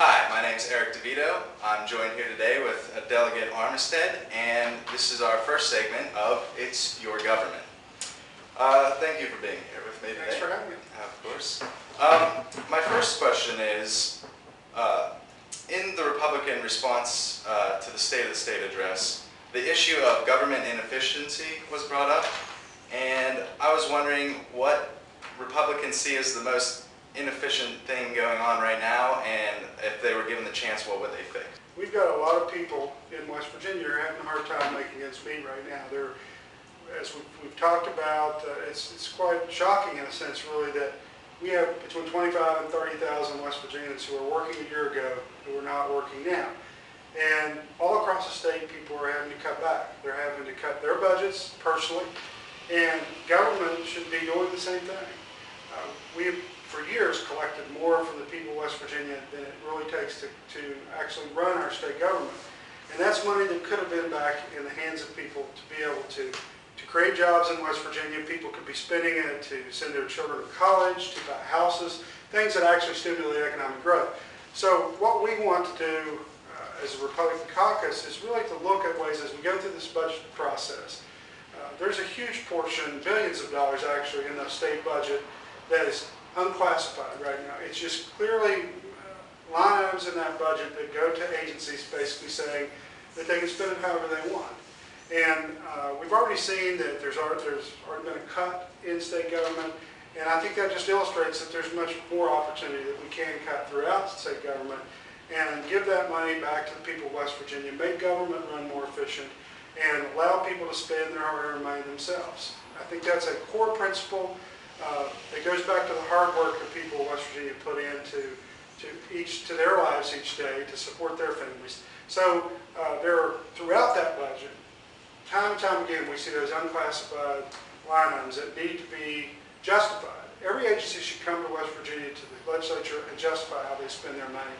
Hi, my name is Eric DiVito. I'm joined here today with Delegate Armstead, and this is our first segment of It's Your Government. Thank you for being here with me today. Thanks for having me. Of course. My first question is, in the Republican response to the State of the State address, the issue of government inefficiency was brought up, and I was wondering what Republicans see as the most inefficient thing going on right now, and if they were given the chance, what would they fix? We've got a lot of people in West Virginia who are having a hard time making ends meet right now. They're, as we've talked about, it's quite shocking in a sense, really, that we have between 25 and 30,000 West Virginians who were working a year ago who are not working now. And all across the state, people are having to cut back. They're having to cut their budgets personally, and government should be doing the same thing. We have, for years, collected more from the people of West Virginia than it really takes to actually run our state government. And that's money that could have been back in the hands of people to be able to create jobs in West Virginia. People could be spending it to send their children to college, to buy houses, things that actually stimulate economic growth. So what we want to do as a Republican caucus is really to look at ways as we go through this budget process. There's a huge portion, billions of dollars actually, in the state budget that is unclassified right now. It's just clearly line items in that budget that go to agencies basically saying that they can spend it however they want. And we've already seen that there's already been a cut in state government, and I think that just illustrates that there's much more opportunity that we can cut throughout state government and give that money back to the people of West Virginia, make government run more efficient, and allow people to spend their hard-earned money themselves. I think that's a core principle. It goes back to the hard work that people of West Virginia put into to their lives each day to support their families. So throughout that budget, time and time again, we see those unclassified line items that need to be justified. Every agency should come to West Virginia to the legislature and justify how they spend their money.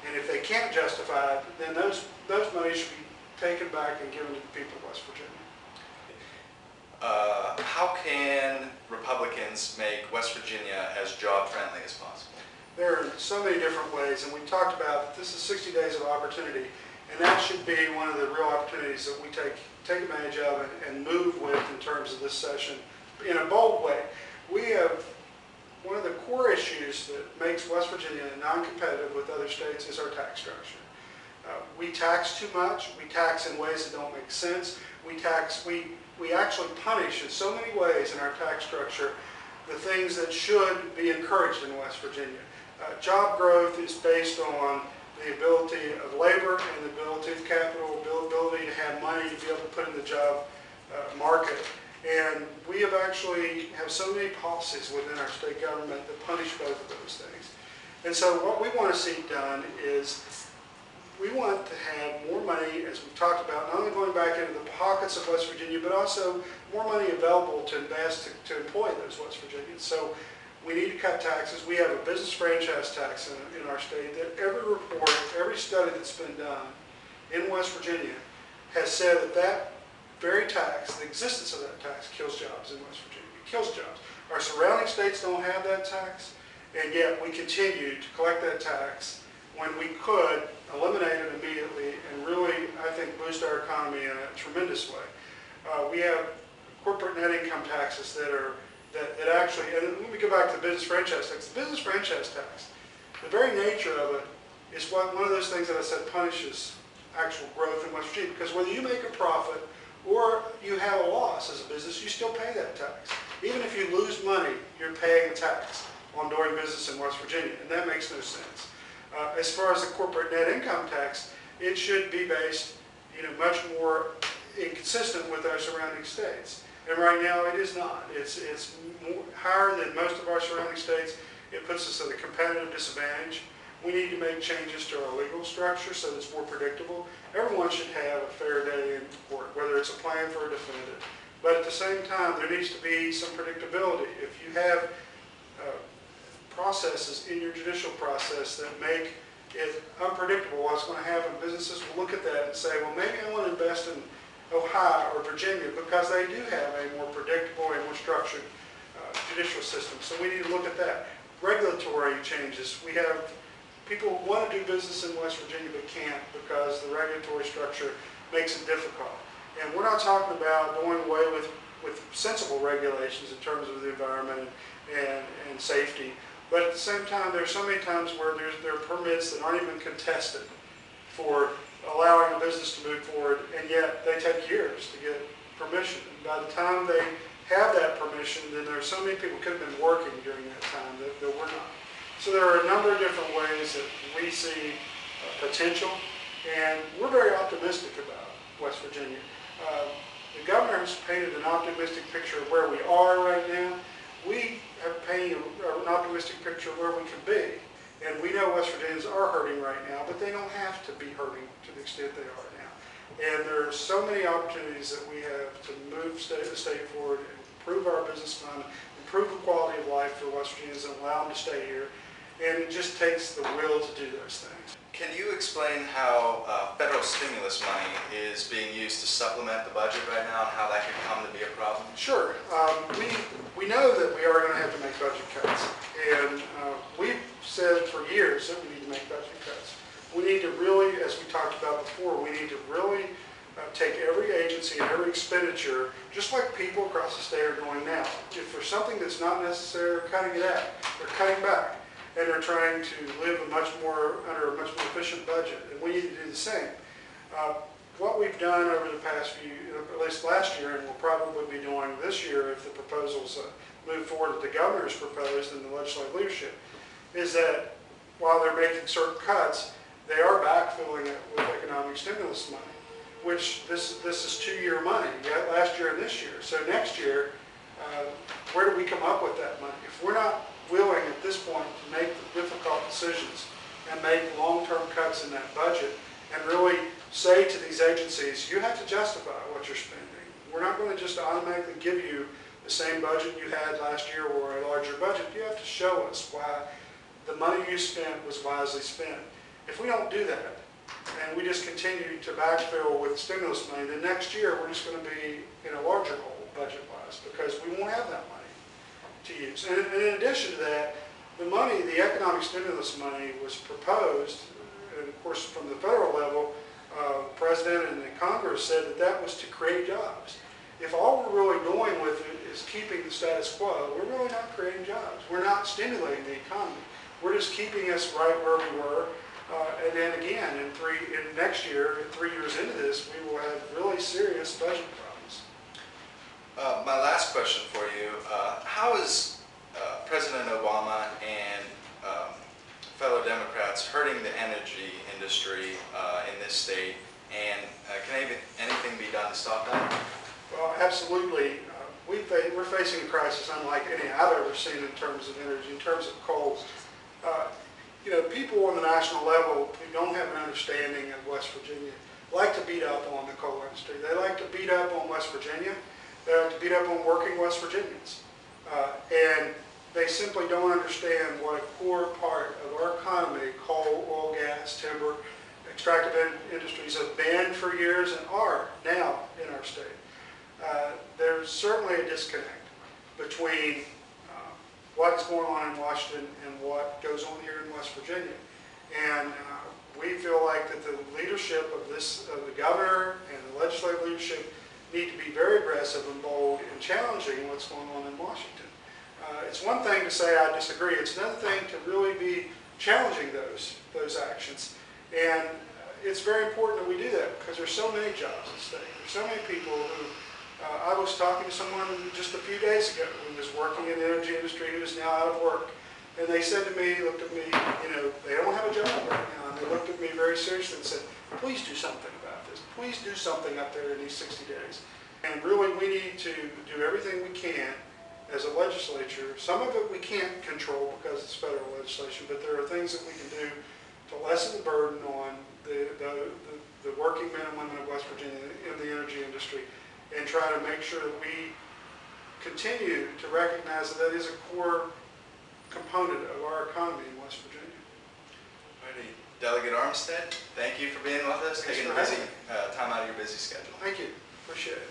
And if they can't justify it, then those monies should be taken back and given to the people of West Virginia. How can Republicans make West Virginia as job-friendly as possible? There are so many different ways, and we talked about that this is 60 days of opportunity, and that should be one of the real opportunities that we take advantage of and move with in terms of this session in a bold way. We have one of the core issues that makes West Virginia non-competitive with other states is our tax structure. We tax too much. We tax in ways that don't make sense. We actually punish in so many ways in our tax structure the things that should be encouraged in West Virginia. Job growth is based on the ability of labor and the ability of capital, ability to have money to be able to put in the job market. And we have actually have so many policies within our state government that punish both of those things. And so what we want to see done is we want to have more money, as we've talked about, not only going back into the pockets of West Virginia, but also more money available to invest to employ those West Virginians. So we need to cut taxes. We have a business franchise tax in our state that every report, every study that's been done in West Virginia has said that that very tax, the existence of that tax, kills jobs in West Virginia. It kills jobs. Our surrounding states don't have that tax, and yet we continue to collect that tax when we could eliminate it immediately and really, I think, boost our economy in a tremendous way. We have corporate net income taxes that actually, and let me go back to the business franchise tax. The business franchise tax, the very nature of it is one of those things that I said punishes actual growth in West Virginia, because whether you make a profit or you have a loss as a business, you still pay that tax. Even if you lose money, you're paying a tax on doing business in West Virginia, and that makes no sense. As far as the corporate net income tax, it should be based, much more inconsistent with our surrounding states. And right now, it is not. It's more, higher than most of our surrounding states. It puts us at a competitive disadvantage. We need to make changes to our legal structure so that it's more predictable. Everyone should have a fair day in court, whether it's a plan for a defendant. But at the same time, there needs to be some predictability. If you have processes in your judicial process that make it unpredictable what's going to happen, businesses will look at that and say, well, maybe I want to invest in Ohio or Virginia because they do have a more predictable and more structured judicial system. So we need to look at that. Regulatory changes. We have people want to do business in West Virginia but can't because the regulatory structure makes it difficult. And we're not talking about doing away with sensible regulations in terms of the environment and safety. But at the same time, there's so many times where there are permits that aren't even contested for allowing a business to move forward, and yet they take years to get permission. And by the time they have that permission, then there are so many people who could have been working during that time that were not. So there are a number of different ways that we see potential, and we're very optimistic about West Virginia. The governor has painted an optimistic picture of where we are right now. We are painting an optimistic picture of where we could be. And we know West Virginians are hurting right now, but they don't have to be hurting to the extent they are now. And there are so many opportunities that we have to move the state forward and improve our business climate, improve the quality of life for West Virginians and allow them to stay here. And it just takes the will to do those things. Can you explain how federal stimulus money is being used to supplement the budget right now and how that could come to be a problem? Sure. We know that we are going to have to make budget cuts. And we've said for years that we need to make budget cuts. We need to really, as we talked about before, we need to really take every agency and every expenditure, just like people across the state are doing now. If there's something that's not necessary, they're cutting it out. They're cutting back. And they're trying to live under a much more efficient budget, and we need to do the same. What we've done over the past few, at least last year, and we'll probably be doing this year if the proposals move forward that the governor's proposed and the legislative leadership, is that while they're making certain cuts, they are backfilling it with economic stimulus money, which this is two-year money, last year and this year. So next year, where do we come up with that money? If we're not willing at this point to make the difficult decisions and make long-term cuts in that budget and really say to these agencies, you have to justify what you're spending. We're not going to just automatically give you the same budget you had last year or a larger budget. You have to show us why the money you spent was wisely spent. If we don't do that and we just continue to backfill with stimulus money, then next year we're just going to be in a larger hole budget-wise because we won't have that money to use. And in addition to that, the economic stimulus money was proposed, and of course from the federal level, the President and the Congress said that that was to create jobs. If all we're really doing with it is keeping the status quo, we're really not creating jobs. We're not stimulating the economy. We're just keeping us right where we were. And then again, next year, 3 years into this, we will have really serious budget problems. My last question for you, how is President Obama and fellow Democrats hurting the energy industry in this state, and can anything be done to stop that? Well, absolutely. We're facing a crisis unlike any I've ever seen in terms of energy, in terms of coal. People on the national level who don't have an understanding of West Virginia like to beat up on the coal industry. They like to beat up on West Virginia. They like to beat up on working West Virginians. And they simply don't understand what a core part of our economy, coal, oil, gas, timber, extractive industries have been for years and are now in our state. There's certainly a disconnect between what's going on in Washington and what goes on here in West Virginia. And we feel like that the leadership of the governor and the legislative leadership need to be very aggressive and bold in challenging what's going on in Washington. It's one thing to say I disagree. It's another thing to really be challenging those actions. And it's very important that we do that because there's so many jobs at stake. There's so many people who, I was talking to someone just a few days ago who was working in the energy industry who is now out of work. And they said to me, looked at me, they don't have a job right now. And they looked at me very seriously and said, please do something about this. Please do something up there in these 60 days. And really, we need to do everything we can as a legislature. Some of it we can't control because it's federal legislation, but there are things that we can do to lessen the burden on the working men and women of West Virginia in the energy industry and try to make sure that we continue to recognize that that is a core component of our economy in West Virginia. Alrighty. Delegate Armstead, thank you for being with us, taking time out of your busy schedule. Thank you. Appreciate it.